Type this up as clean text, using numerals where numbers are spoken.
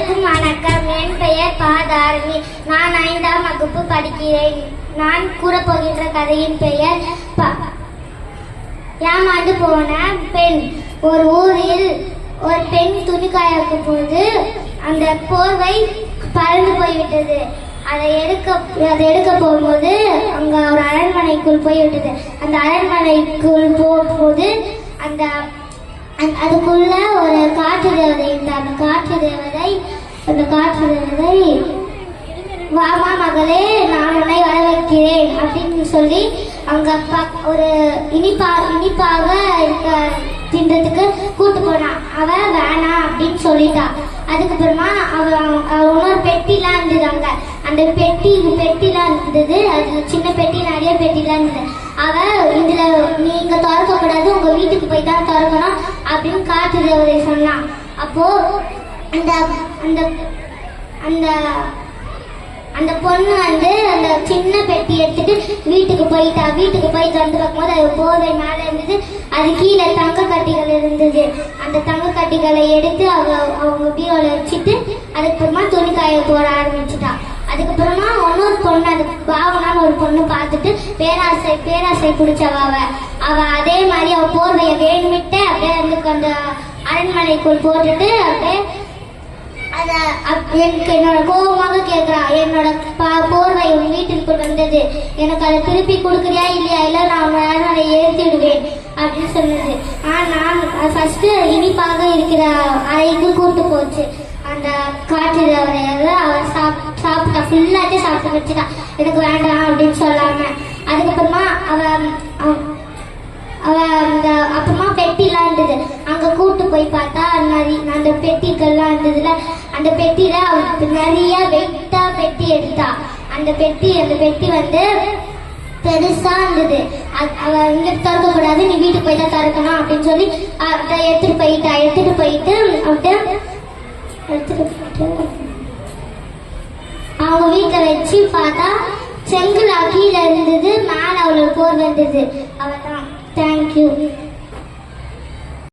அனைவருக்கும் வணக்கம். என் பெயர் பாதாரணி. நான் 5ஆம் வகுப்பு படிக்கிறேன். நான் கூறப்போகின்ற கதையின் பெயர் ஏமாந்து போன பெண். ஒரு ஊரில் ஒரு பெண் துணி காயக்கும் போது அந்த போர்வை பறந்து போய்விட்டது. அதை எடுக்க போகும்போது அங்க ஒரு அரண்மனைக்குள் போய்விட்டது. அந்த அரண்மனைக்குள் போகும்போது அதுக்குள்ள ஒரு காற்று தேவதை இருந்தார். அந்த காற்று தேவதை வாமா மகளே, நான் உன்னை வர வைக்கிறேன் அப்படின்னு சொல்லி அங்க ஒரு இனிப்பாக இருக்க தின்றதுக்கு கூட்டு போனான். அவ வேணாம் அப்படின்னு சொல்லிட்டா. அதுக்கப்புறமா அவ இன்னொரு பெட்டிலாம் இருந்தது. அந்த பெட்டிலாம் இருந்தது. அது சின்ன பெட்டி, நிறைய பெட்டிலாம் இருந்தது. அவ இதுல நீங்க திறக்க கூடாது, உங்க வீட்டுக்கு போய் தான் திறக்கணும் அப்படின்னு காற்று தேவதை சொன்னான். அப்போ அந்த அந்த அந்த பொண்ணு அந்த சின்ன பெட்டி எடுத்துட்டு வீட்டுக்கு போயிட்டா. வீட்டுக்கு போய் திறந்து பார்க்கும்போது அது போர்வை மேல இருந்தது. அது கீழே தங்க கட்டிகள் இருந்தது. அந்த தங்க கட்டிகளை எடுத்து அவங்க பீரோல வச்சுட்டு அதுக்கப்புறமா துணி காய போட ஆரம்பிச்சுட்டா. அதுக்கப்புறமா இன்னொரு பொண்ணு, அது பாவனான்னு ஒரு பொண்ணு பார்த்துட்டு பேராசை பிடிச்சவ அவ அதே மாதிரி அவ போர்வைய வேணுமிட்டு அப்படியே அந்த அரண்மனைக்குள் போட்டுட்டு அப்படியே எனக்கு என்னோட கோபமாக கேட்கிறா, என்னோட போர்வை உன் வீட்டிற்குள் வந்தது, எனக்கு அதை திருப்பி கொடுக்குறியா இல்லையா, இல்லை நான் அதை ஏற்றிடுவேன் அப்படின்னு சொன்னது. நான் ஃபர்ஸ்ட் இனிப்பாக இருக்கிற அறைக்கு கூட்டு போச்சு. அந்த காற்று அவர் சாப்பிட்டா, ஃபுல்லாத்தையும் சாப்பிட்டு வச்சுட்டா. எனக்கு வேண்டாம் அப்படின்னு சொல்லாம. அதுக்கப்புறமா அப்புறமா பெட்டிலாம் இருந்தது. அங்க கூட்டு போய் பார்த்தா அந்த பெட்டிகள்லாம் இருந்ததுல, அந்த பெட்டியில நிறைய வெயிட்டா பெட்டி எடுத்தா. அந்த பெட்டி வந்து பெருசா இருந்தது. அவ இங்க திறக்க கூடாது, நீ வீட்டுக்கு போய் தான் திறக்கணும் அப்படின்னு சொல்லி எடுத்துட்டு போயிட்டு அவங்க வீட்டுல வச்சு பார்த்தா செங்கல் கீழே இருந்தது, மேல அவளோட போர் வந்தது. அவதான்